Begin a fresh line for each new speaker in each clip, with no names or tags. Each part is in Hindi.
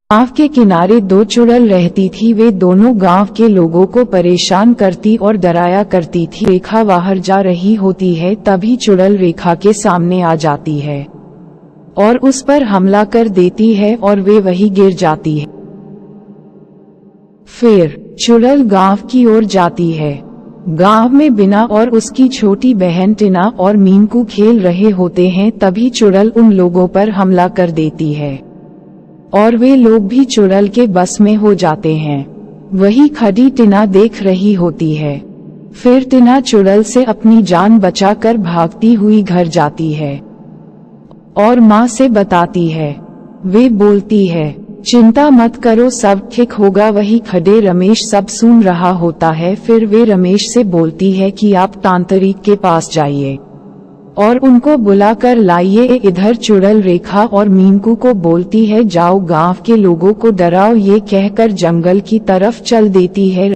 गांव के किनारे दो चुड़ैल रहती थी। वे दोनों गांव के लोगों को परेशान करती और डराया करती थी। रेखा बाहर जा रही होती है, तभी चुड़ैल रेखा के सामने आ जाती है और उस पर हमला कर देती है और वे वहीं गिर जाती है। फिर चुड़ैल गांव की ओर जाती है। गांव में बिना और उसकी छोटी बहन टीना और मीनकू खेल रहे होते हैं, तभी चुड़ैल उन लोगों पर हमला कर देती है और वे लोग भी चुड़ैल के बस में हो जाते हैं। वही खड़ी टीना देख रही होती है। फिर टीना चुड़ैल से अपनी जान बचाकर भागती हुई घर जाती है और माँ से बताती है। वे बोलती है, चिंता मत करो, सब ठीक होगा। वही खड़े रमेश सब सुन रहा होता है। फिर वे रमेश से बोलती है कि आप तांत्रिक के पास जाइए और उनको बुलाकर लाइए। इधर चुड़ैल रेखा और मीनकू को बोलती है, जाओ गांव के लोगों को डराओ। ये कहकर जंगल की तरफ चल देती है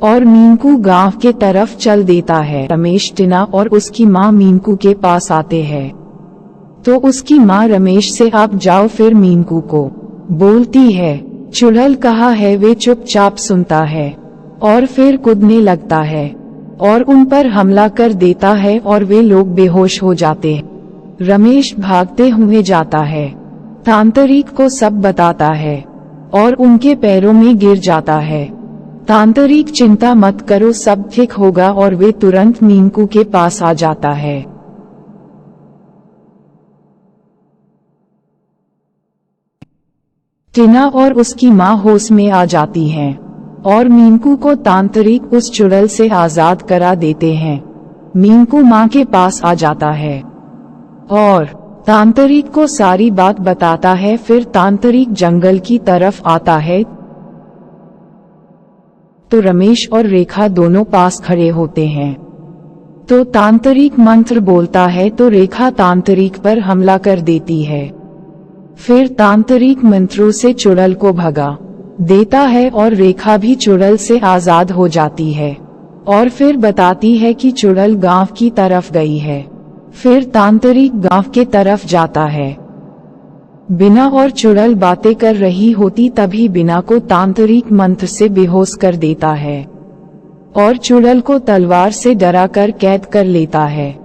और मीनकू गांव के तरफ चल देता है। रमेश टीना और उसकी माँ मीनकू के पास आते हैं तो उसकी माँ रमेश से आप जाओ। फिर मीनकू को बोलती है, चुड़ैल कहा है। वे चुपचाप सुनता है और फिर कूदने लगता है और उन पर हमला कर देता है और वे लोग बेहोश हो जाते हैं। रमेश भागते हुए जाता है, तांत्रिक को सब बताता है और उनके पैरों में गिर जाता है। तांत्रिक चिंता मत करो, सब ठीक होगा और वे तुरंत मीनकू के पास आ जाता है। टीना और उसकी माँ होश में आ जाती हैं और मीनकू को तांत्रिक उस चुड़ैल से आजाद करा देते हैं। मीनकू माँ के पास आ जाता है और तांत्रिक को सारी बात बताता है। फिर तांत्रिक जंगल की तरफ आता है तो रमेश और रेखा दोनों पास खड़े होते हैं। तो तांत्रिक मंत्र बोलता है तो रेखा तांत्रिक पर हमला कर देती है। फिर तांत्रिक मंत्रों से चुड़ैल को भगा देता है और रेखा भी चुड़ैल से आजाद हो जाती है और फिर बताती है कि चुड़ैल गांव की तरफ गई है। फिर तांत्रिक गांव के तरफ जाता है। बिना और चुड़ैल बातें कर रही होती, तभी बिना को तांत्रिक मंत्र से बेहोश कर देता है और चुड़ैल को तलवार से डराकर कैद कर लेता है।